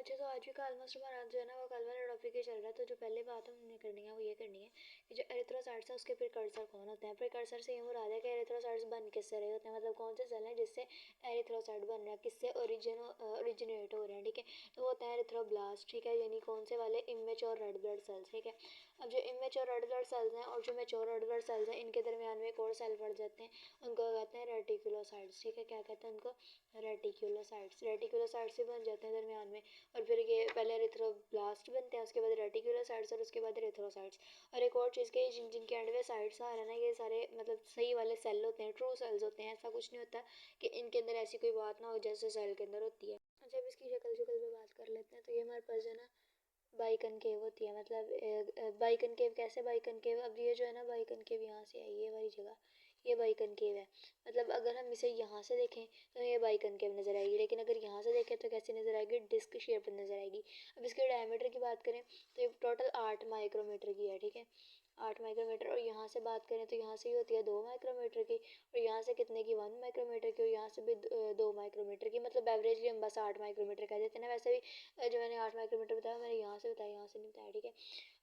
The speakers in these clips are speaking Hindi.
अच्छा, तो आज भी का ऑलमोस्ट हमारा जो है ना वो कल वाला टॉपिक ही चल रहा है। तो जो पहले बात हमने करनी है वो ये करनी है कि जो एरिथ्रोसाइट्स है उसके प्रिकर्सर कौन होते हैं। प्रिकर्सर से ये मुराद है कि एरिथ्रोसाइट्स बन किससे रहे होते हैं, मतलब कौन से सेल हैं जिससे एरिथ्रोसाइट बन रहा है, किससे ओरिजिनेट हो रहे हैं। ठीक है, तो वो होते हैं एरिथ्रोब्लास्ट। ठीक है, यानी कौन से वाले, इमेच्योर रेड ब्लड सेल्स। ठीक है, अब जो इमेच्योर रेड ब्लड सेल्स हैं और जो मेच्योर रेड ब्लड सेल्स हैं इनके दरमियान में एक और सेल पड़ जाते हैं, उनको कहते हैं रेटिकुलोसाइट्स। ठीक है, क्या कहते हैं उनको, रेटिकुलोसाइट्स। रेटिकुलोसाइट्स भी बन जाते हैं दरमियान में। और फिर ये पहले एरिथ्रोब्लास्ट बनते हैं, उसके बाद रेटिकुलोसाइट्स और उसके बाद एरिथ्रोसाइट्स। और एक और चीज़ के जिनके एंड में साइड्स आ रहा है ना, ये सारे मतलब सही वाले सेल होते हैं, ट्रू सेल्स होते हैं। ऐसा कुछ नहीं होता कि इनके अंदर ऐसी कोई बात ना हो जैसे सेल के अंदर होती है। अच्छा, अब इसकी शक्ल पे बात कर लेते हैं। तो ये हमारे पास जो है ना बाइकनकेव होती है, मतलब बाइकनकेव कैसे बाइकनकेव, अब ये जो है ना बाइकनकेव यहाँ से आई, ये वाली जगह ये बाइकनकेव है। मतलब अगर हम इसे यहाँ से देखें तो ये बाइकनकेव नजर आएगी, लेकिन अगर यहाँ से देखें तो कैसी नजर आएगी, डिस्क शेप नजर आएगी। अब इसके डायमीटर की बात करें तो ये टोटल 8 माइक्रोमीटर की है। ठीक है, 8 माइक्रोमीटर। और यहाँ से बात करें तो यहाँ से ही होती है 2 माइक्रोमीटर की, और यहाँ से कितने की, 1 माइक्रोमीटर की, और यहाँ से भी 2 माइक्रोमीटर की। मतलब एवरेजली हम बस 8 माइक्रोमीटर कह देते हैं ना। वैसे भी जो मैंने 8 माइक्रोमीटर बताया मैंने यहाँ से बताया, यहाँ से नहीं बताया। ठीक है,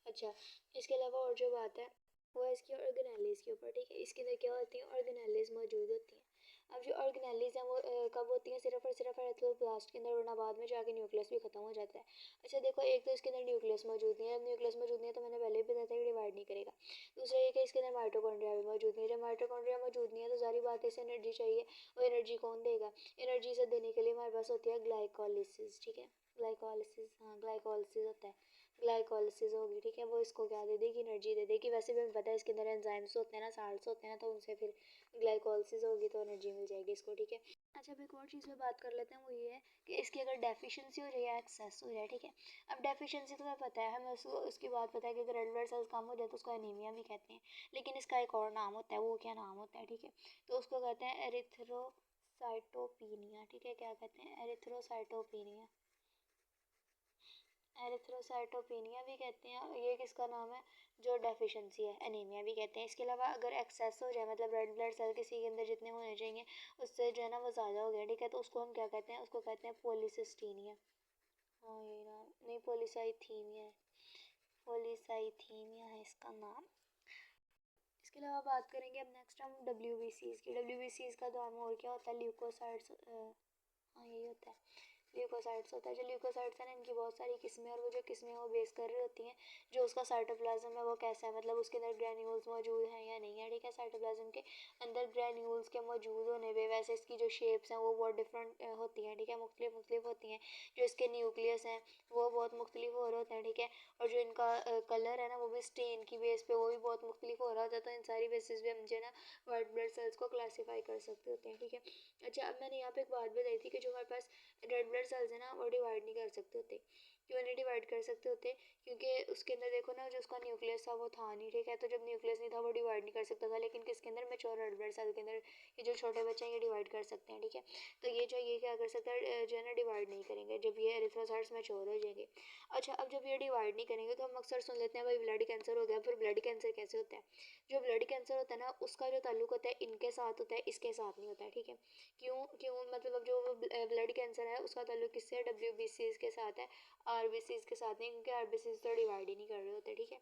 अच्छा, इसके अलावा और जो बात है वो है इसकी ऑर्गेनेलिस के ऊपर। ठीक है, इसके अंदर क्या होती है, ऑर्गेनेलिस मौजूद होती है। अब जो ऑर्गेनेलिस है वो कब होती है, सिर्फ और सिर्फ एरिथ्रोब्लास्ट के अंदर, वरना बाद में जाके न्यूक्लियस भी खत्म हो जाता है। अच्छा देखो, एक तो इसके अंदर न्यूक्लियस मौजूद नहीं है। न्यूक्लियस मौजूद नहीं है तो मैंने पहले भी बताया था कि डिवाइड नहीं करेगा। दूसरा ये कि इसके अंदर माइटोकॉन्ड्रिया भी मौजूद नहीं है। जब माइटोकॉन्ड्रिया मौजूद नहीं है तो सारी बात इसे एनर्जी चाहिए। वो एनर्जी कौन देगा, एनर्जी से देने के लिए हमारे पास होती है ग्लाइकोलिसिस। ठीक है, ग्लाइकोलिसिस, हाँ ग्लाइकोलिसिस होता है, ग्लाइकोलिसिस होगी। ठीक है, वो इसको क्या दे देगी, एनर्जी दे देगी। वैसे भी हमें पता है इसके अंदर एंजाइम्स होते हैं ना, साल्ट्स होते हैं ना, तो उनसे फिर ग्लाइकोलिसिस होगी तो एनर्जी मिल जाएगी इसको। ठीक है, अच्छा, अब एक और चीज़ पे बात कर लेते हैं, वो ये है कि इसकी अगर डेफिशिएंसी हो जाए या एक्सेस हो जाए। ठीक है, अब डेफिशिएंसी तो हमें पता है, हमें उसकी बात पता है कि अगर रेड ब्लड सेल्स कम हो जाए तो उसको एनीमिया भी कहते हैं। लेकिन इसका एक और नाम होता है, वो क्या नाम होता है, ठीक है, तो उसको कहते हैं एरिथ्रोसाइटोपिनिया। ठीक है, क्या कहते हैं, एरिथ्रोसाइटोपिनिया, एरिथ्रोसाइटोपिनिया भी कहते हैं। ये किसका नाम है, जो डेफिशिएंसी है, एनीमिया भी कहते हैं। इसके अलावा अगर एक्सेस हो जाए, मतलब रेड ब्लड सेल किसी के अंदर जितने होने चाहिए उससे जो है ना वो ज़्यादा हो गया। ठीक है, तो उसको हम क्या कहते हैं, उसको कहते हैं पॉलीसिस्टीनिया। हाँ ये नाम नहीं, पॉलीसाइथीमिया है, पॉलीसाइथीमिया है इसका नाम। इसके अलावा बात करेंगे अब नेक्स्ट हम डब्ल्यूबीसीज की। डब्ल्यूबीसीज का नाम और क्या होता है, ल्यूकोसाइट्स। हाँ यही होता है, ल्यूकोसाइट्स होता है। जो ल्यूकोसाइट्स है ना, इनकी बहुत सारी किस्में, और वो जो किस्में वो बेस कर रही होती हैं जो उसका साइटोप्लाज्म है वो कैसा है, मतलब उसके अंदर ग्रैन्यूल्स मौजूद हैं या नहीं है। ठीक है, साइटोप्लाज्म के अंदर ग्रैन्यूल्स के मौजूद होने पे वैसे इसकी जो शेप्स हैं वो बहुत डिफरेंट होती हैं। ठीक है, मुख्तलिफ होती हैं। जो इसके न्यूक्लियस हैं वो बहुत मुख्तलिफ और होते हैं। ठीक है, और जो इनका कलर है ना वो भी स्टेन की बेस पे वो भी बहुत मुख्तलिफ हो रहा होता है। तो इन सारी बेसिस पे हम जो है ना वाइट ब्लड सेल्स को क्लासीफाई कर सकते होते हैं। ठीक है, अच्छा, अब मैंने यहाँ पे एक बात बताई थी कि जो हमारे पास रेड ब्लड सेल्स है ना वो डिवाइड नहीं कर सकते होते। क्यों नहीं डिवाइड कर सकते होते, क्योंकि उसके अंदर देखो ना जो उसका न्यूक्लियस था वो था नहीं। ठीक है, तो जब न्यूक्लियस नहीं था वो डिवाइड नहीं कर सकता था। लेकिन किसके अंदर, मैच्योर रेड ब्लड सेल के अंदर ये जो छोटे बच्चे हैं ये डिवाइड कर सकते हैं। ठीक है, तो ये क्या कर सकता है, जो है ना डिवाइड नहीं करेंगे जब ये एरिथ्रोसाइट्स मैच्योर हो जाएंगे। अच्छा, अब जब ये डिवाइड नहीं करेंगे तो हम अक्सर सुन लेते हैं भाई ब्लड कैंसर हो गया। फिर ब्लड कैंसर कैसे होता है, जो ब्लड कैंसर होता है ना उसका जो ताल्लुक होता है इनके साथ होता है, इसके साथ नहीं होता है। ठीक है, क्यों क्यों मतलब जो ब्लड कैंसर है उसका ताल्लुक किससे है, डब्ल्यूबीसीज के साथ है, आरबीसीज के साथ नहीं, क्योंकि आरबीसीज तो डिवाइड ही नहीं कर रहे होते। ठीक है,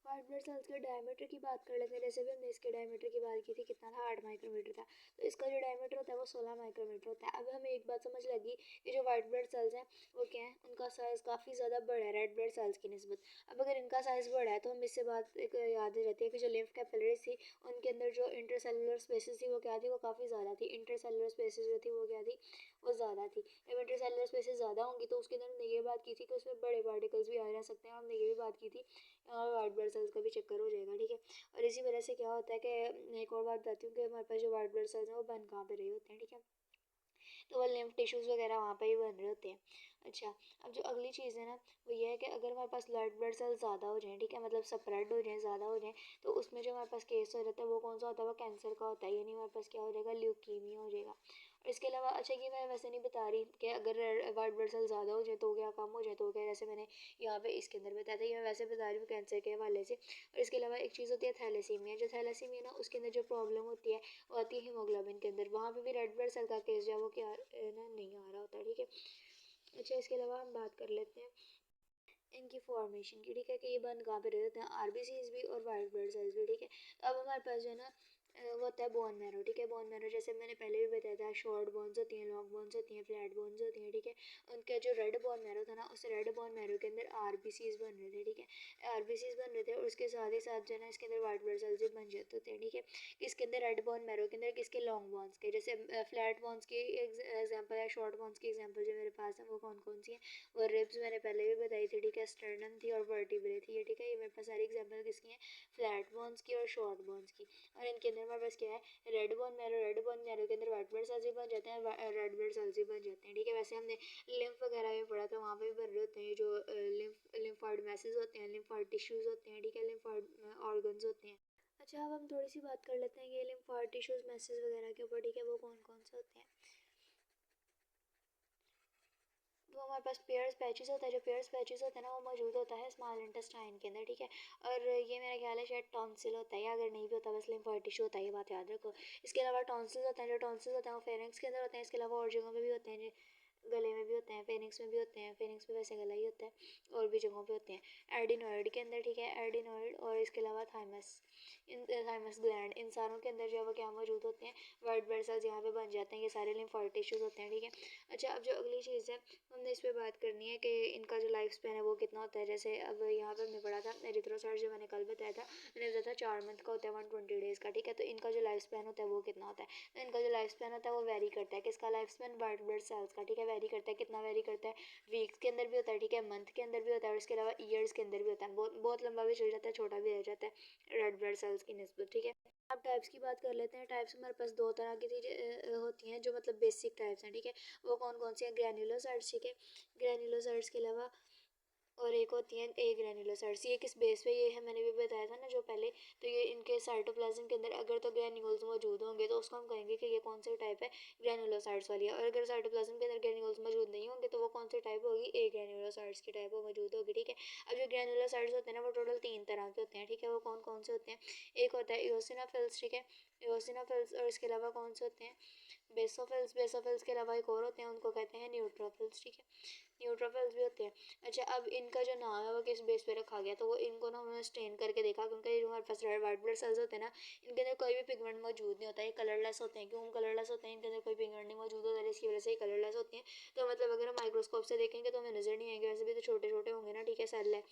वाइट ब्लड सेल्स के डायमीटर की बात कर लेते हैं। जैसे भी हमने इसके डायमीटर की बात की थी, कितना था, 8 माइक्रोमीटर था। तो इसका जो डायमीटर होता है वो 16 माइक्रोमीटर होता है। अब हमें एक बात समझ लगी कि जो वाइट ब्लड सेल्स हैं वो क्या है, उनका साइज़ काफ़ी ज़्यादा बड़ा है रेड ब्लड सेल्स की निस्बत। अब अगर इनका साइज़ बड़ा है तो हम इससे बात एक याद रहती है कि जो लिम्फ कैपिलरीज थी उनके अंदर जो इंटरसेलुलर स्पेसेस थी वो क्या थी, वो काफ़ी ज़्यादा थी। इंटरसेलुलर स्पेसेस जो थी वो क्या थी, वो ज़्यादा थी। जब इंटरसेलुलर स्पेसेस ज़्यादा होंगी तो उसके अंदर हमने ये बात की थी कि उसमें बड़े पार्टिकल्स भी आ जा सकते हैं। हमने ये भी बात की थी और वाइट ब्लड सेल्स का भी चक्कर हो जाएगा। ठीक है, और इसी वजह से क्या होता है कि मैं एक और बात बताती हूँ कि हमारे पास जो वाइट ब्लड सेल्स हैं वो बन कहाँ पे रहे होते हैं। ठीक है, तो वो लिम्फ टिश्यूज़ वगैरह वहाँ पे ही बन रहे होते हैं। अच्छा, अब जो अगली चीज़ है ना वो ये है कि अगर हमारे पास रेड ब्लड सेल्स ज़्यादा हो जाएँ, ठीक है, मतलब स्प्रेड हो जाएँ, ज़्यादा हो जाएँ, तो उसमें जो हमारे पास केस हो जाता है वो कौन सा होता है, वो कैंसर का होता है। यानी हमारे पास क्या हो जाएगा, ल्यूकीमिया हो जाएगा। और इसके अलावा अच्छा, ये मैं वैसे नहीं बता रही कि अगर वाइट ब्लड सेल ज़्यादा हो जाए तो क्या, कम हो जाए तो क्या, जैसे मैंने यहाँ पे इसके अंदर बताया था, ये मैं वैसे बता रही हूँ कैंसर के हवाले से। और इसके अलावा एक चीज़ होती है थैलेसीमिया। जो थैलेसीमिया ना उसके अंदर जो प्रॉब्लम होती है वो आती है हीमोग्लोबिन के अंदर। वहाँ पे भी रेड ब्लड सेल का केस जो है वो क्या ना नहीं आ रहा होता। ठीक है, अच्छा, इसके अलावा हम बात कर लेते हैं इनकी फॉर्मेशन की, ठीक है, कि ये बंद कहाँ पे रहते हैं, आरबीसीज भी और वाइट ब्लड सेल्स भी, ठीक है। तो अब हमारे पास जो है ना वो होता है बोन मैरो, ठीक है। बोन मैरो जैसे मैंने पहले भी बताया था, शॉर्ट बोन्स होती हैं, लॉन्ग बोन्स होती हैं, फ्लैट बोन्स होती हैं, ठीक है। उनका जो रेड बोन मैरो था ना, उस रेड बोन मैरो के अंदर आरबीसीज बन रहे थे, ठीक है, आरबीसीज बन रहे थे, और उसके साथ ही साथ जो है ना इसके अंदर वाइट ब्लड सेल्स भी बन जाते थे, ठीक है। किसके अंदर, रेड बोन मैरो के अंदर, किसके, लॉन्ग बोन्स के। जैसे फ्लैट बोन्स की एग्जाम्पल है, शॉर्ट बोन्स की एग्जाम्पल जो मेरे पास है वो कौन कौन सी है, और रिब्स मैंने पहले भी बताई थी, ठीक है, स्टर्नम थी और वर्टिब्रे थी, ठीक है। ये मेरे पास सारी एग्जांपल किसकी हैं, फ्लैट बोन्स की और शॉर्ट बोन्स की। और इनके अंदर हमारे पास क्या है, red bone marrow, red bone marrow के अंदर वाइट ब्लड सेल्स भी बन जाते हैं, रेड ब्लड सेल्स भी बन जाते हैं, ठीक है। वैसे हमने लिम्फ वगैरह भी पढ़ा था, वहाँ पे भी बन रहे होते हैं जो लिम्फॉइड मैसेज होते हैं, लिम्फॉइड टिश्यूज होते हैं, ठीक है, लिम्फॉइड ऑर्गन्स होते हैं। अच्छा, अब हम थोड़ी सी बात कर लेते हैं ये लिम्फॉइड टिश्यूज मैसेज वगैरह के ऊपर, ठीक है, वो कौन कौन से होते हैं। तो हमारे पास पेयर्स पैचेस होता है, जो पेयर्स पैचेस होता है ना वो मौजूद होता है स्मॉल इंटेस्टाइन के अंदर, ठीक है। और ये मेरा ख्याल है शायद टॉन्सिल होता है, या अगर नहीं भी होता बस लिम्फोइड टिश्यू होता है, ये बात याद रखो। इसके अलावा टॉन्सिल्स होते हैं, जो टॉन्सिल्स होते हैं वो फेरिंक्स के अंदर होते हैं। इसके अलावा और जगहों पे भी होते हैं, गले में भी होते हैं, फेनिक्स में भी होते हैं, फेनिक्स में वैसे गला ही होता है, और भी जगहों पे होते हैं, एडिनोइड के अंदर, ठीक है, एडिनोइड। और इसके अलावा थाइमस, इन थाइमस ग्लैंड, इन सारों के अंदर जो है वो क्या मौजूद होते हैं, वाइट ब्लड सेल्स यहाँ पे बन जाते हैं, ये सारे लिम्फोइड टिश्यूज होते हैं, ठीक है। अच्छा, अब जो अगली चीज़ है हमने इस पर बात करनी है कि इनका जो लाइफ स्पैन है वो कितना होता है। जैसे अब यहाँ पे हमने पढ़ा था एरिथ्रोसाइट्स, जो मैंने कल बताया था, मैंने बताया था 4 मंथ का होता है, 120 डेज़ का, ठीक है। तो इनका जो लाइफ स्पैन होता है वो कितना होता है, तो इनका जो लाइफ स्पैन होता है वो वेरी करता है, किसका life span, white blood cells का, ठीक है, वेरी करता है। कितना वेरी करता है, वीक्स के अंदर भी होता है, ठीक है, मंथ के अंदर भी होता है, और इसके अलावा ईयर्स के अंदर भी होता है, बहुत बहुत लंबा भी चल जाता है, छोटा भी रह जाता है रेड ब्लड सेल्स की निस्बत, ठीक है। अब टाइप्स की बात कर लेते हैं। टाइप्स हमारे पास दो तरह की होती हैं जो मतलब बेसिक टाइप्स हैं, ठीक है। वो कौन कौन सी हैं, ग्रैन्युलोसाइट्स, ठीक है, ग्रैन्युलोसाइट्स के अलावा और एक होती है ए ग्रैन्युलोसाइट्स। ये किस बेस पे ये है, मैंने भी बताया था ना जो पहले। तो ये इनके साइटोप्लाज्म के अंदर अगर तो ग्रैन्यूल्स मौजूद होंगे तो उसको हम कहेंगे कि ये कौन सी टाइप है, ग्रैन्युलोसाइट्स वाली है। और अगर साइटोप्लाज्म के अंदर ग्रैन्यूल्स मौजूद नहीं होंगे तो वो कौन सी टाइप होगी, ए ग्रैन्युलोसाइट्स की टाइप वो मौजूद होगी, ठीक है। अब जो ग्रैन्युलोसाइट्स होते हैं ना वो टोटल 3 तरह के होते हैं, ठीक है। वो कौन कौन से होते हैं, एक होता है इओसिनोफिल्स, ठीक है, इओसिनोफिल्स। और इसके अलावा कौन से होते हैं, बेसोफिल्स। बेसोफिल्स के अलावा एक और होते हैं, उनको कहते हैं न्यूट्रोफिल्स, ठीक है, न्यूट्रोफिल्स भी होते हैं। अच्छा, अब इनका जो नाम है वो किस बेस पे रखा गया, तो वो इनको ना उन्होंने स्टेन करके देखा, क्योंकि जो हमारे पास रेड वाइट ब्लड सेल्स होते हैं ना, इनके अंदर कोई भी पिगमेंट मौजूद नहीं होता, ये कलरलेस होते हैं। क्यों कलरलेस होते हैं, इनके अंदर कोई पिगमेंट नहीं मौजूद होता है, इसकी वजह से ये कलरलेस होते हैं। तो मतलब अगर हम माइक्रोस्कोप से देखेंगे तो हमें नजर नहीं आएंगे, वैसे भी तो छोटे छोटे होंगे ना, ठीक है, सेल है।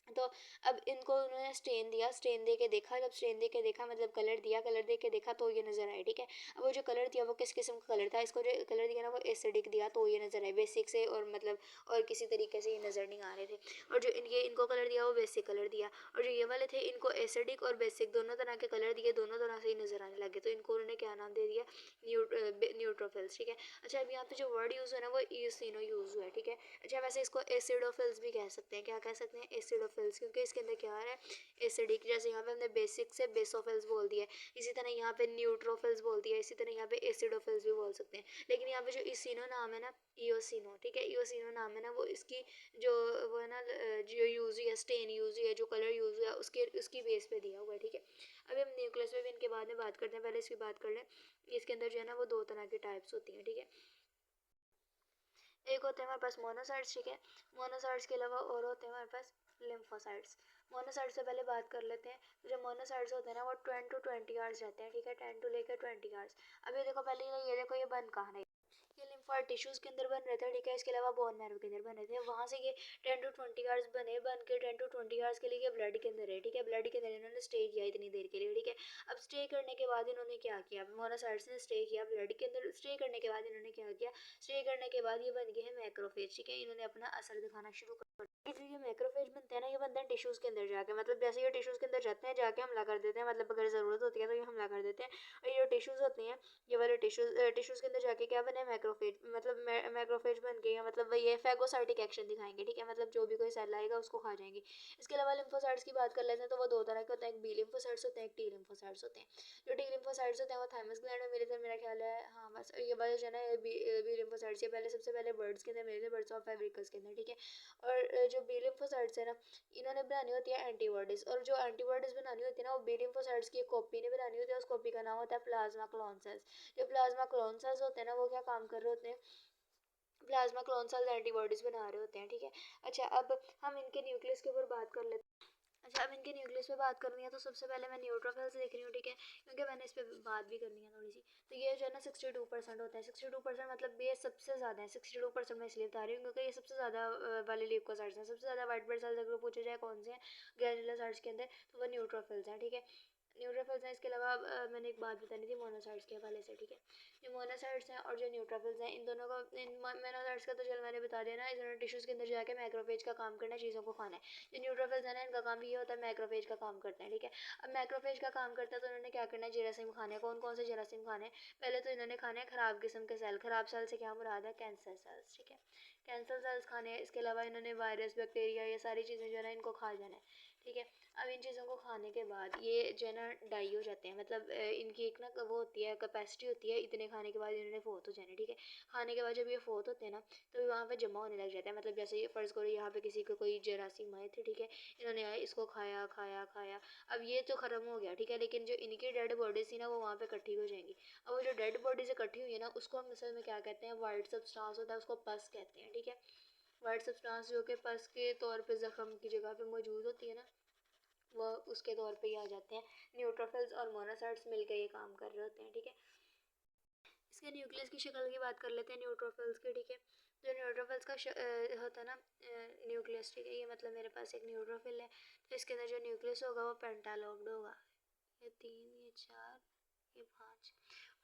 तो अब इनको उन्होंने स्टेन दिया, स्टेन दे के देखा, जब स्टेन दे के देखा मतलब कलर दिया, कलर दे के देखा तो ये नज़र आए, ठीक है। अब वो जो कलर दिया वो किस किस्म का कलर था, इसको जो कलर दिया ना वो एसिडिक दिया, तो ये नज़र आए, बेसिक से और मतलब और किसी तरीके से ये नज़र नहीं आ रहे थे। और जो इनको कलर दिया वो बेसिक कलर दिया, और जो ये वाले थे इनको एसिडिक और बेसिक दोनों तरह के कलर दिए, दोनों तरह से ही नज़र आने लगे, तो इनको उन्होंने क्या नाम दे दिया, न्यूट्रोफिल्स, ठीक है। अच्छा, अब यहाँ पे जो वर्ड यूज़ है ना वो ईओसिनो यूज़ हुआ है, ठीक है। अच्छा, वैसे इसको एसिडोफिल्स भी कह सकते हैं, क्या कह सकते हैं, एसिडोफिल्स, क्योंकि इसके अंदर क्या आ रहा है, एसिडिक। जैसे यहाँ पे हमने बेसिक से बेसोफिल्स बोल दिया, इसी तरह यहाँ पे न्यूट्रोफिल्स बोल दिया, इसी तरह यहाँ पे एसिडोफिल्स भी बोल सकते हैं। लेकिन यहाँ पे जो इसिनो नाम है ना, इओसिनो, ठीक है, इओसिनो नाम है ना, वो इसकी जो वो है ना जो यूज़ हुई है, स्टेन यूज़ हुई है, जो कलर यूज़ हुआ है उसकी बेस पे दिया हुआ है, ठीक है। अभी हम न्यूक्लियस में भी इनके बाद में बात करते हैं, पहले इसकी बात कर लें। इसके अंदर जो है ना वो 2 तरह की टाइप्स होती हैं, ठीक है। एक होते हैं हमारे पास मोनोसाइट्स, ठीक है, मोनोसाइट्स के अलावा और होते हैं हमारे पास लिम्फोसाइट्स। मोनोसाइट्स से पहले बात कर लेते हैं। तो जो मोनोसाइट्स होते हैं ना वो 10 to 20 आवर्स रहते हैं, ठीक है, 10 to लेकर 20 आवर्स। अब ये देखो पहले ये देखो ये बन कहाँ रहे, ये लिम्फॉइड टिश्यूज के अंदर बन रहे थे, ठीक है, इसके अलावा बोन मैरो के अंदर बन रहे थे, वहाँ से ये 10 to 20 आवर्स बन के 10 to 20 आवर्स के लिए ब्लड के अंदर है, ठीक है, ब्लड के अंदर इन्होंने स्टे किया इतनी देर के लिए, ठीक है। अब स्टे करने के बाद इन्होंने क्या किया, मोनोसाइट्स ने स्टे किया ब्लड के अंदर, स्टे करने के बाद इन्होंने क्या किया, स्टे करने के बाद ये बन गए हैं मैक्रोफेज, ठीक है, इन्होंने अपना असर दिखाना शुरू कर दिया। जो ये मैक्रोफेज बनते हैं ना, ये बनते हैं टिश्यूज के अंदर जाके, मतलब जैसे ये टिश्यूज के अंदर जाते हैं जाके हमला कर देते हैं, मतलब अगर ज़रूरत होती है तो ये हमला कर देते हैं। और ये जो टिश्यूज होते हैं, ये वाले टिश्यूज के अंदर जाके क्या बने, मैक्रोफेज, मतलब मैक्रोफेज बन गए हैं, मतलब ये फैगोसाइटिक एक्शन दिखाएंगे, ठीक है, मतलब जो भी कोई सेल आएगा उसको खा जाएंगे। इसके अलावा लिम्फोसाइट्स की बात कर लेते हैं, तो वो 2 तरह के होते हैं, एक बी लिम्फोसाइट्स होते हैं, एक टी लिम्फोसाइट्स होते हैं। जो टी लिम्फोसाइट्स होते हैं वो थाइमस ग्लैंड में मिले थे, मेरा ख्याल है, हाँ बस ये वाले जो है ना बी लिम्फोसाइट्स, ये पहले सबसे पहले बर्ड्स के अंदर मिले थे, बर्ड्स ऑफ फैब्रिकस के अंदर, ठीक है। और जो बी लिम्फोसाइट्स है ना, इन्होंने बनानी होती है एंटीबॉडीज, और जो एंटीबॉडीज बनानी होती है ना वो बी लिम्फोसाइट्स की एक कॉपी ने बनानी होती है, उस कॉपी का नाम होता है प्लाज्मा क्लोन सेल्स। जो प्लाज्मा क्लोन सेल्स होते हैं ना वो क्या काम कर रहे होते हैं, प्लाज्मा क्लोन सेल्स एंटीबॉडीज बना रहे होते हैं, ठीक है। अच्छा, अब हम इनके न्यूक्लियस के ऊपर बात कर लेते हैं। अच्छा, अब इनके न्यूक्लियस पे बात करनी है तो सबसे पहले मैं न्यूट्रोफिल्स देख रही हूँ, ठीक है, क्योंकि मैंने इस पर बात भी करनी है थोड़ी सी। तो ये जो है ना 62% होता है। 62% मतलब ये सबसे ज़्यादा है। 62% मैं इसलिए बता रही हूँ क्योंकि ये सबसे ज़्यादा वाले ल्यूकोसाइट्स हैं। सबसे ज़्यादा वाइट ब्लड सेल्स अगर पूछे जाए कौन से हैं ग्रैन्युलोसाइट्स के अंदर, तो वो न्यूट्रोफिल्स हैं, ठीक है। न्यूट्रोफिल्स हैं। इसके अलावा मैंने एक बात बतानी थी मोनोसाइट्स के हवाले से, ठीक है। जो मोनोसाइट्स हैं और जो न्यूट्रोफिल्स हैं, इन दोनों को, इन मोनोसाइट्स का तो चल मैंने बता दिया ना, इन्होंने टिश्यूज़ के अंदर जाके मैक्रोफेज का काम करना है, चीज़ों को खाना है। जो न्यूट्रोफिल्स है ना, इनका काम भी ये होता है मैक्रोफेज का काम करते हैं, ठीक है। अब मैक्रोफेज का काम करता है तो उन्होंने क्या करना है, जेरासिम खाने हैं। कौन कौन से जेरासिम खाने हैं? पहले तो इन्होंने खाने हैं खराब किस्म के सेल। खराब सेल से क्या मुराद है? कैंसर सेल्स, ठीक है। कैंसर सेल्स खाने हैं। इसके अलावा इन्होंने वायरस, बैक्टीरिया, ये सारी चीज़ें जो है ना इनको खा जाना है, ठीक है। अब इन चीज़ों को खाने के बाद ये जो है ना डाई हो जाते हैं, मतलब इनकी एक ना वो होती है, कैपेसिटी होती है, इतने खाने के बाद इन्होंने फोत हो जाना है, ठीक है। खाने के बाद जब ये फोत होते हैं ना, तो वहाँ पे जमा होने लग जाता है। मतलब जैसे ये फ़र्ज़ करो यहाँ पे किसी को कोई जरासीम आए थे, ठीक है, इन्होंने आए, इसको खाया खाया खाया, अब ये तो ख़त्म हो गया, ठीक है, लेकिन जो इनकी डेड बॉडीज़ थी ना वो वहाँ पे इकट्ठी हो जाएंगी। अब वो जो डेड बॉडीज़ इकट्ठी हुई है ना, उसको हम असल में क्या कहते हैं, वाइट सब्सटेंस होता है, उसको पस कहते हैं, ठीक है। वाइट सब्सटेंस जो कि पस के तौर पे ज़ख्म की जगह पे मौजूद होती है ना, वो उसके तौर पे ही आ जाते हैं। न्यूट्रोफिल्स और मोनोसाइट्स मिलकर ये काम कर रहे होते हैं, ठीक है। इसके न्यूक्लियस की शक्ल की बात कर लेते हैं न्यूट्रोफिल्स की, ठीक है। जो न्यूट्रोफिल्स का होता है ना न्यूक्लियस, ठीक है, ये मतलब मेरे पास एक न्यूट्रोफिल है, तो इसके अंदर जो न्यूक्लियस होगा वो पेंटालोब्ड होगा। ये 3, ये 4, ये 5।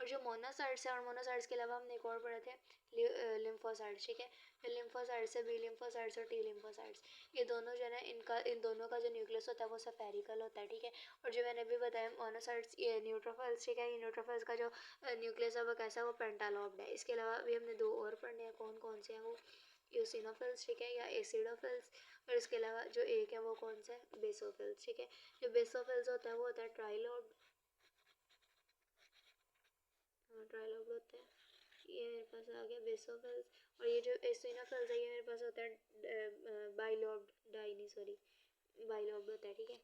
और जो मोनोसाइट्स है, और मोनोसाइट्स के अलावा हमने एक और पढ़े थे लिम्फोसाइट्स, ठीक है। फिर लिम्फोसाइट्स है, बी लिम्फोसाइट्स और टी लिम्फोसाइट्स। ये दोनों जो है ना, इन दोनों का जो न्यूक्लियस होता है वो स्फेरिकल होता है, ठीक है। और जो मैंने अभी बताया मोनोसाइट्स, ये न्यूट्रोफिल्स, ठीक है, ये न्यूट्रोफिल्स का जो न्यूक्लियस है वो कैसा है, वो पेंटालोब्ड है। इसके अलावा भी हमने 2 और पढ़ने हैं, कौन कौन से हैं वो, यूसिनोफिल्स, ठीक है, या एसिडोफिल्स। और इसके अलावा जो एक है वो कौन सा है, बेसोफिल्स, ठीक है। जो बेसोफिल्स होता है वो होता है ट्राइलोब्ड, ट्राइलोब्ड होता है। ये मेरे पास आ गया बेसोफिल्स। और ये जो एसिनोफिल्स है ये मेरे पास होता है बाइलोब्ड, डाई नहीं सॉरी, बाइलोब्ड होता है, ठीक है।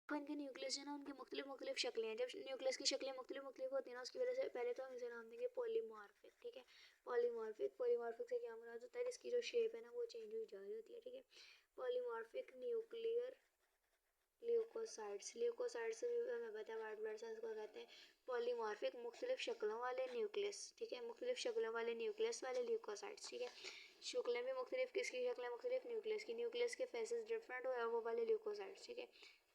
तो इनके न्यूक्लियस है ना, उनकी मुख्तलिफ शक्लें हैं। जब न्यूक्लियस की शक्लें मुख्तलिफ होती है ना, उसकी वजह से पहले तो हम इसे नाम देंगे पॉलीमॉर्फिक, ठीक है। पॉलीमॉर्फिक से क्या मुराद होता है, इसकी जो शेप है ना वो चेंज हुई जा रही होती है, ठीक है। पॉलीमॉर्फिक न्यूक्लियर ल्यूकोसाइट्स, ल्यूकोसाइट्स भी हमें पता है वाइट ब्लड सेल्स को कहते हैं। पॉलीमॉर्फिक मुख्तलिफ शक्लों वाले न्यूक्लियस, ठीक है, मुख्तलिफ शक्लों वाले न्यूक्लियस वाले ल्यूकोसाइट्स, ठीक है। शक्लें भी मुख्तलिफ, किसकी शक्लें मुख्तलिफ, न्यूक्लियस की, न्यूक्लियस के फेसेस डिफरेंट हो वो वाले ल्यूकोसाइट्स, ठीक है।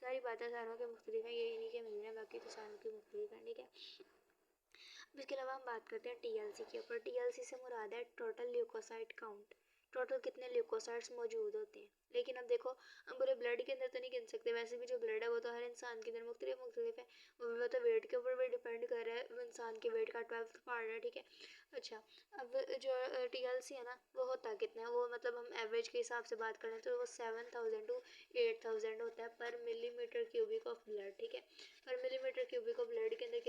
सारी बातें सारों के मुख्तलिफ हैं, ये इन्हीं के मिल रहे हैं, बाकी तो सारों की मुख्तलिफ हैं, ठीक है। अब इसके अलावा हम बात करते हैं टीएलसी के ऊपर। टीएलसी से मुराद है टोटल ल्यूकोसाइट काउंट, टोटल कितने ल्यूकोसाइट्स मौजूद होते हैं। लेकिन अब देखो, हम पूरे ब्लड के अंदर तो नहीं गिन सकते, वैसे भी जो ब्लड है वो तो हर इंसान के अंदर मुख्तलिफ है, वो तो वेट के ऊपर भी डिपेंड कर रहा है, वो इंसान के वेट का 12th पार्ट है, ठीक है। अच्छा, अब जो टीएलसी है ना वो होता कितना है, वो मतलब हम एवरेज के हिसाब से बात करें तो वो 7000 टू 8000 होता है पर मिलीमीटर क्यूबिक ऑफ ब्लड, ठीक है। पर मिलीमीटर क्यूबिक ऑफ ब्लड के अंदर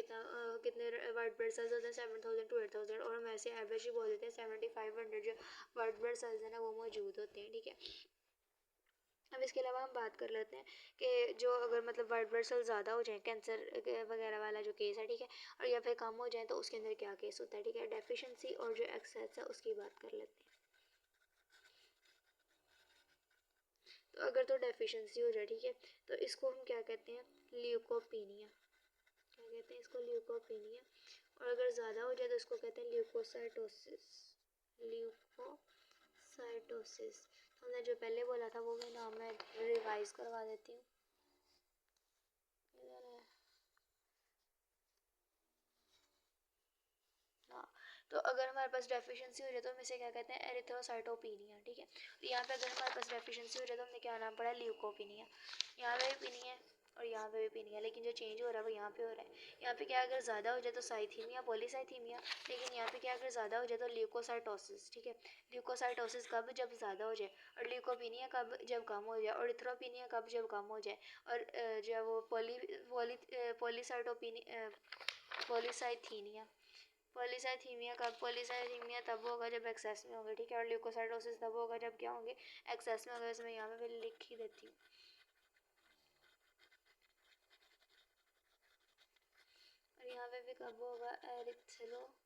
कितने वाइट ब्लड सेल्स होते हैं, 7000 टू 8000, और हम ऐसे एवरेज ही बोल देते हैं 7500 जो वाइट ब्लड सेल्स है ना वो मौजूद होते हैं, ठीक है। अब इसके अलावा हम बात कर लेते हैं कि जो अगर मतलब वाइट ब्लड सेल ज़्यादा हो जाए, कैंसर वगैरह वाला जो केस है, ठीक है, और या फिर कम हो जाए तो उसके अंदर क्या केस होता है, ठीक है। डेफिशिएंसी और जो एक्सेस है उसकी बात कर लेते हैं। तो अगर तो डेफिशिएंसी हो जाए, ठीक है, तो इसको हम क्या कहते हैं, ल्यूकोपीनिया, क्या कहते हैं इसको, ल्यूकोपीनिया। और अगर ज़्यादा हो जाए तो इसको कहते हैं ल्यूकोसाइटोसिस, ल्यूकोसाइटोसिस। तो हमने जो पहले बोला था वो मैं नाम में रिवाइज करवा देती हूँ। हाँ, तो अगर हमारे पास डेफिशिएंसी हो जाए तो हम इसे क्या कहते हैं, एरिथ्रोसाइटोपिनिया, ठीक है। तो यहाँ पे अगर हमारे पास डेफिशिएंसी हो जाए तो हमने क्या नाम पड़ा, ल्यूकोपिनिया। यहाँ पे भी पीनी है और यहाँ पे भी पीनी है, लेकिन जो चेंज हो रहा है वो यहाँ पे हो रहा है। यहाँ पे क्या अगर ज़्यादा हो जाए तो साइथीमिया, पॉलीसाइथीमिया, लेकिन यहाँ पे क्या अगर ज़्यादा हो जाए तो ल्यूकोसाइटोसिस, ठीक है। ल्यूकोसाइटोसिस कब, जब ज़्यादा हो जाए, और ल्यूकोपिनिया कब, जब कम हो जाए, और इथ्रोपिनिया कब, जब कम हो जाए, और जो वो पॉलीसाइथीनिया, पॉलीसाइथीमिया कब, पॉलीसाइथीमिया तब होगा जब एक्सेस में होंगे, ठीक है। और ल्यूकोसाइटोसिस तब होगा जब क्या होंगे, एक्सेस में होंगे। वैसे मैं यहाँ पे लिख ही देती हूँ। और यहाँ पे भी कब होगा, एरिथ्रोपीनिया,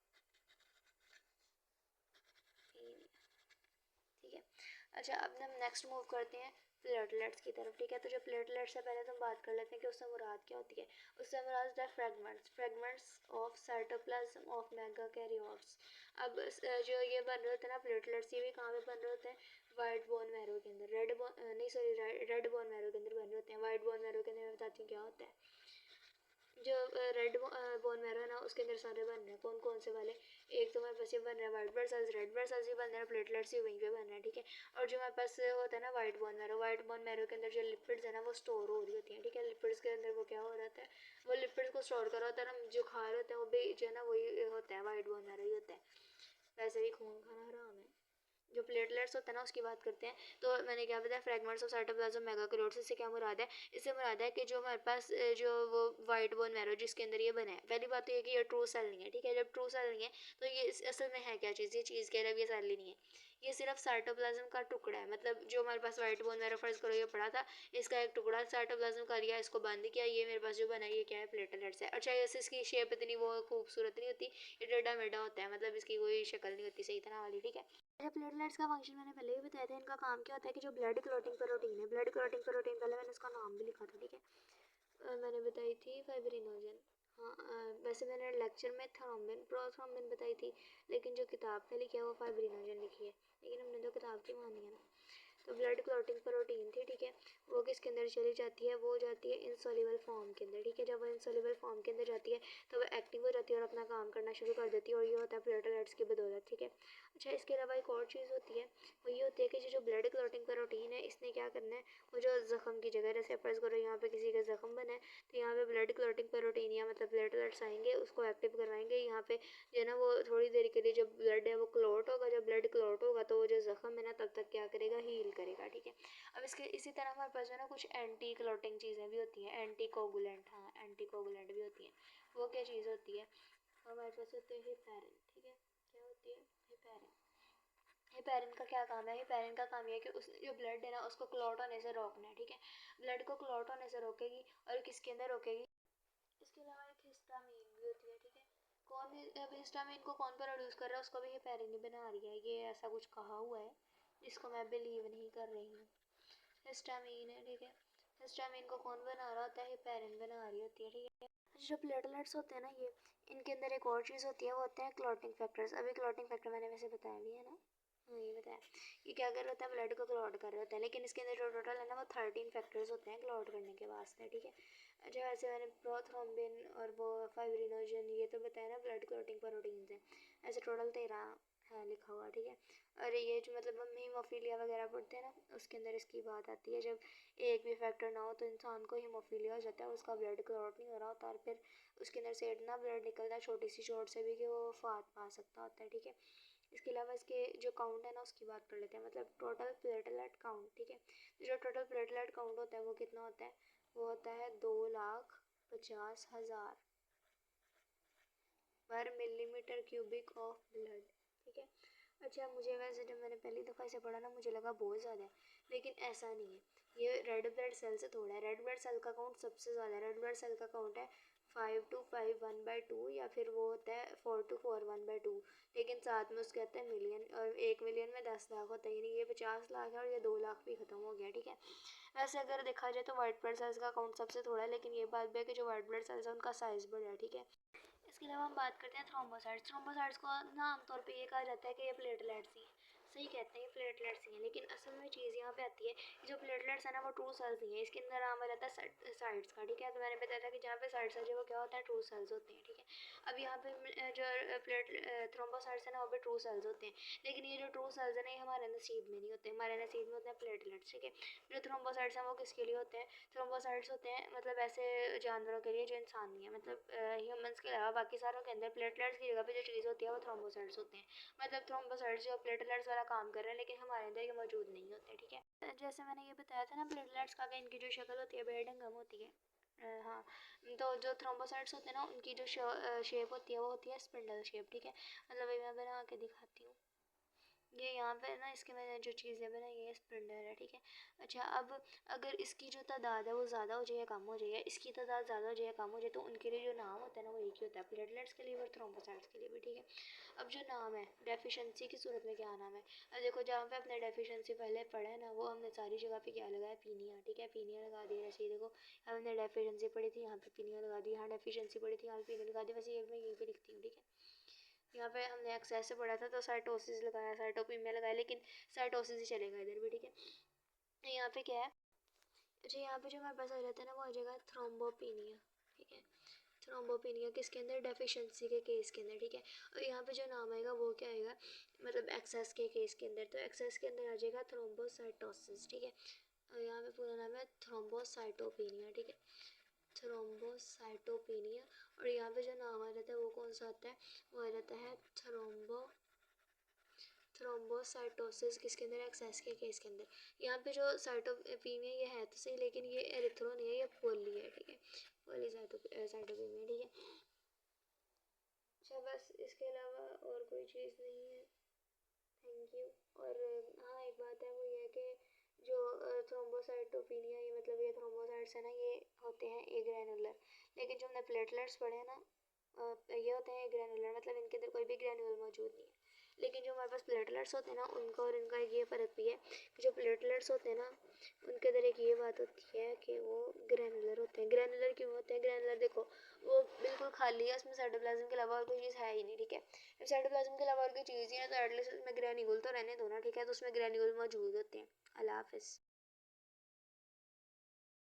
अच्छा, अब हम नेक्स्ट मूव करते हैं प्लेटलेट्स की तरफ, ठीक है। तो जो प्लेटलेट्स से पहले तो हम बात कर लेते हैं कि उससे मुराद क्या होती है। उससे मुराद है फ्रेगमेंट्स ऑफ साइटोप्लाज्म ऑफ मेगाकैरियोट्स। अब जो ये बन रहे होते हैं ना प्लेटलेट्स, ये भी कहाँ पे बन रहे होते हैं, वाइट बोन मैरो के अंदर, रेड बोन मैरो के अंदर बन रहे होते हैं। वाइट बोन मैरो के अंदर मैं बताती हूँ क्या होता है। जो रेड बोन मैरो है ना, उसके अंदर सारे बन रहे हैं, कौन कौन से वाले, एक तो हमारे पास ये बन रहा है white blood cells, red blood cells भी बन रहे हैं, प्लेटलेट्स भी वहीं पे बन रहे हैं, ठीक है। और जो हमारे पास होता है ना वाइट बोन मैरो के अंदर जो लिपिड्स है ना वो स्टोर हो रही होती है, ठीक है। लिपिड्स के अंदर वो क्या हो रहा है, वो लिपिड्स को स्टोर कर रहा होता है ना, जो खा रहे होते हैं वो भी जो है ना वही होता है, वाइट बोन मैरो ही होता है। वैसे भी खून खाना हराम है। जो प्लेटलेट्स होता है ना उसकी बात करते हैं। तो मैंने क्या बताया, फ्रेगमेंट्स ऑफ साइटोप्लाज्म मेगाकैरियोट्स, इससे क्या मुराद है, इससे मुराद है कि जो हमारे पास जो वो वाइट बोन मैरो जिसके अंदर ये बना है, पहली बात तो ये कि ये ट्रू सेल नहीं है, ठीक है। जब ट्रू सेल नहीं है तो ये असल में है क्या चीज़, ये चीज़ कह रहा है, ये सेल ही नहीं है, ये सिर्फ साइटोप्लाज्म का टुकड़ा है। मतलब जो हमारे पास वाइट बोन मैरो फर्ज करो ये पड़ा था, इसका एक टुकड़ा साइटोप्लाज्म का लिया, इसको बंद किया, ये मेरे पास जो बना है ये क्या है, प्लेटलेट्स है। अच्छा, ऐसे इसकी शेप इतनी वो खूबसूरत नहीं होती, ये टेढ़ा मेढ़ा होता है, मतलब इसकी कोई शक्ल नहीं होती सही तरह वाली, ठीक है। अच्छा, प्लेटलेट्स का फंक्शन मैंने पहले ही बताया था, इनका काम क्या होता है कि जो ब्लड क्लॉटिंग प्रोटीन है, ब्लड क्लॉटिंग प्रोटीन पहले मैंने इसका नाम भी लिखा था, ठीक है। मैंने बताई थी फाइब्रिनोजन। हाँ, वैसे मैंने लेक्चर में थ्रोम्बिन प्रोथ्रोम्बिन बताई थी, लेकिन जो किताब पे लिखी है वो फाइब्रिनोजन लिखी है, लेकिन हमने तो किताब की मानी है ना। तो ब्लड क्लॉटिंग प्रोटीन थी, ठीक है। वो किसके अंदर चली जाती है, वो जाती है इनसॉल्युबल फॉर्म के अंदर, ठीक है। जब वो इनसॉल्युबल फॉर्म के अंदर जाती है तो वो एक्टिव हो जाती है और अपना काम करना शुरू कर देती है, और ये होता है प्लेटलेट्स की बदौलत, ठीक है। अच्छा, इसके अलावा एक और चीज़ होती है, वो ये होती है कि जो ब्लड क्लॉटिंग प्रोटीन है इसने क्या करना है, वो जो जख्म की जगह, जैसे फर्ज करो यहाँ पे किसी का जख्म बना है तो यहाँ पे ब्लड क्लॉटिंग प्रोटीन या मतलब प्लेटलेट्स आएंगे, उसको एक्टिव करवाएंगे यहाँ पे, जो है ना वो थोड़ी देर के लिए जब ब्लड है वो क्लॉट होगा, जब ब्लड क्लॉट होगा तो वो जो जख्म है ना तब तक क्या करेगा, हील करेगा, ठीक है। अब इसके इसी तरह हमारे पास जो है ना कुछ एंटी क्लॉटिंग चीज़ें भी होती हैं, एंटी कोगुलेंट, हाँ एंटी कोगुलेंट भी होती हैं। वो क्या चीज़ होती है, हमारे पास होते हैं हिपैरिन, ठीक है। क्या होती है, हिपैरिन। हिपैरिन का क्या काम है, हिपैरिन का काम ये है कि उस जो ब्लड है ना उसको क्लॉट होने से रोकना है, ठीक है। ब्लड को क्लॉट होने से रोकेगी, और किसके अंदर रोकेगी, इसके अलावा एक हिस्टामीन भी होती है, ठीक है। कौन अब हिस्टामीन को कौन प्रोड्यूस कर रहा है, उसको भी हिपैरिन ही बना रही है, ये ऐसा कुछ कहा हुआ है जिसको मैं बिलीव नहीं कर रही हूँ। हिस्टामीन है, ठीक है। हिस्टामीन को कौन बना रहा होता है, हिपैरिन बना रही होती है, ठीक है। जो प्लेटलेट्स होते हैं ना ये, इनके अंदर एक और चीज़ होती है, वो होते हैं क्लॉटिंग फैक्टर्स। अभी क्लॉटिंग फैक्टर मैंने वैसे बताया भी है ना, हाँ ये बताया। ये क्या कर रहा होता है, ब्लड को क्लॉट कर रहा होता है, लेकिन इसके अंदर जो टोटल है ना वो 13 फैक्टर्स होते हैं क्लॉट करने के वास्ते, ठीक है। अच्छा, वैसे मैंने प्रोथ्रोम्बिन और वो फाइब्रिनोजन ये तो बताया ना ब्लड क्लॉटिंग प्रोटीन है, ऐसे टोटल 13 है लिखा हुआ, ठीक है। और ये जो मतलब हम हीमोफीलिया वगैरह पढ़ते हैं ना उसके अंदर इसकी बात आती है, जब एक भी फैक्टर ना हो तो इंसान को हीमोफीलिया हो जाता है, उसका ब्लड क्लॉट नहीं हो रहा होता, और फिर उसके अंदर से इतना ब्लड निकलता है छोटी सी चोट से भी कि वो फात पा सकता होता है, ठीक है। इसके अलावा इसके जो काउंट है ना उसकी बात कर लेते हैं, मतलब टोटल प्लेटलेट काउंट, ठीक है। जो टोटल प्लेटलेट काउंट होता है वो कितना होता है, वो होता है 2,50,000 पर मिलीमीटर क्यूबिक ऑफ ब्लड, ठीक है। अच्छा, मुझे वैसे जब मैंने पहली दफ़ा इसे पढ़ा ना मुझे लगा बहुत ज़्यादा है, लेकिन ऐसा नहीं है। ये रेड ब्लड सेल से थोड़ा है, रेड ब्लड सेल का काउंट सबसे ज़्यादा है। रेड ब्लड सेल का काउंट है 5,251/2, या फिर वो होता है 4,241/2, लेकिन साथ में उसके आता है मिलियन, और 1 मिलियन में 10 लाख होता है, यानी ये 50 लाख है और ये 2 लाख भी ख़त्म हो गया, ठीक है। वैसे अगर देखा जाए तो वाइट ब्लड सेल्स का काउंट सबसे थोड़ा है, लेकिन ये बात भी है कि जो वाइट ब्लड सेल्स है उनका साइज़ बड़ा है, ठीक है। इसके अलावा हम बात करते हैं थ्रोम्बोसाइट्स। थ्रोम्बोसाइट्स को ना आमतौर पे ये कहा जाता है कि ये प्लेटलेट्स ही सही कहते हैं, ये प्लेटलेट्स ही हैं, लेकिन असल में चीज़ यहाँ पे आती है, जो प्लेटलेट्स है ना वो ट्रू सेल्स नहीं है, इसके अंदर नाम आ जाता है साइट्स का, ठीक है। तो मैंने बताया था कि जहाँ पे साइट्स है जो वो क्या होता है, ट्रू सेल्स होते हैं, ठीक है। अब यहाँ पे जो प्लेट थ्रोम्बोसाइट्स है ना वो भी ट्रू सेल्स होते हैं, लेकिन ये जो ट्रू सेल्स है ना ये हमारे नसीब में नहीं होते, हमारे नसीब में होते हैं प्लेटलेट्स, ठीक है। जो थ्रोम्बोसाइट्स हैं वो किसके लिए होते हैं, थ्रोम्बोसाइट्स होते हैं मतलब ऐसे जानवरों के लिए जो इंसान नहीं है, मतलब ह्यूमंस के अलावा बाकी सारों के अंदर प्लेटलेट्स की जगह पे जो चीज़ होती है वो थ्रोम्बोसाइट्स होते हैं। मतलब थ्रोम्बोसाइट्स जो प्लेटलेट्स वाला काम कर रहे हैं, लेकिन हमारे अंदर ये मौजूद नहीं होते, ठीक है। जैसे मैंने ये बताया था ना प्लेटलेट्स का, इनकी जो शक्ल होती है बेडंगम होती है। हाँ, तो जो थ्रोम्बोसाइट्स होते हैं ना उनकी जो शेप होती है वो होती है स्पिंडल शेप, ठीक है। मतलब ये मैं बना के दिखाती हूँ, ये यहाँ पे ना इसके मैंने जो चीज़ें बनाई है स्प्लेंडर है, ठीक है। अच्छा, अब अगर इसकी जो तादाद है वो ज़्यादा हो जाए या कम हो जाए, या इसकी तादाद ज़्यादा हो जाए या कम हो जाए, तो उनके लिए जो नाम होता है ना वो एक ही होता है, प्लेटलेट्स के लिए और थ्रोम्बोसाइट्स के लिए भी, ठीक है। अब जो नाम है डेफिशिएंसी की सूरत में क्या नाम है, अब देखो जहाँ पे अपने डेफिशिएंसी पहले पढ़ा है ना, वो हमने सारी जगह पे क्या लगाया, पीनिया, ठीक है, पीनिया लगा दिया। जैसे ये देखो हमने डेफिशिएंसी पढ़ी थी, यहाँ पे पीनिया लगा दी, यहाँ डेफिशिएंसी पढ़ी थी, यहाँ पे पीनिया लगा दी। वैसे ये मैं यहीं पे लिखती हूँ, ठीक है। यहाँ पे हमने एक्सेस से पढ़ा था तो साइटोसिस लगाया, साइटोपीमिया लगाया, लेकिन साइटोसिस ही चलेगा इधर भी, ठीक है। यहाँ पे क्या है, अच्छा यहाँ पे जो हमारे पास आ जाता है ना वो आ जाएगा थ्रोम्बोपिनिया, ठीक है। थ्रोम्बोपिनिया किसके अंदर, डेफिशिएंसी के केस के अंदर, ठीक है। और यहाँ पे जो नाम आएगा वो क्या आएगा, मतलब एक्सेस के केस के अंदर, तो एक्सेस के अंदर आ जाएगा थ्रोम्बोसाइटोसिस, ठीक है। और यहाँ पे पूरा नाम है थ्रोम्बोसाइटोपिनिया, ठीक है, थ्रोम्बोसाइटोपिनिया। और यहाँ पे जो नाम आ जाता है वो कौन सा आता है, वो आ जाता है थ्रोम्बोसाइटोसिस किसके अंदर, एक्सेस के केस के अंदर। यहाँ पे जो साइटोपीमिया ये है तो सही, लेकिन ये एरिथ्रो नहीं है, ये पोली है, ठीक है, पोली साइटोपीमिया, ठीक है। अच्छा बस इसके अलावा और कोई चीज़ नहीं है, थैंक यू। और हाँ एक बात है वो ये है कि जो थ्रोम्बोसाइटोपिनिया, ये मतलब ये थ्रोम्बोसाइट्स है ना, ये होते हैं ए ग्रैनुलर, लेकिन जो हमने प्लेटलेट्स पढ़े हैं ना ये होते हैं ग्रैनुलर, मतलब इनके अंदर कोई भी ग्रैनुलर मौजूद नहीं है। लेकिन जो हमारे पास प्लेटलेट्स होते हैं ना उनका और इनका एक ये फ़र्क भी है कि जो प्लेटलेट्स होते हैं ना उनके अंदर एक ये बात होती है कि वो ग्रैनुलर होते हैं। ग्रैनुलर क्यों होते हैं, ग्रैनुलर देखो वो बिल्कुल खाली है, उसमें साइटोप्लाज्म के अलावा और कोई चीज़ है ही नहीं, ठीक है। जब साइटोप्लाज्म के अलावा और कोई चीज़ ही है तो एटलीस्ट उसमें ग्रैन्यूल तो रहने दो ना, ठीक है, तो उसमें ग्रैन्यूल मौजूद होते हैं। अल्लाह हाफिज़।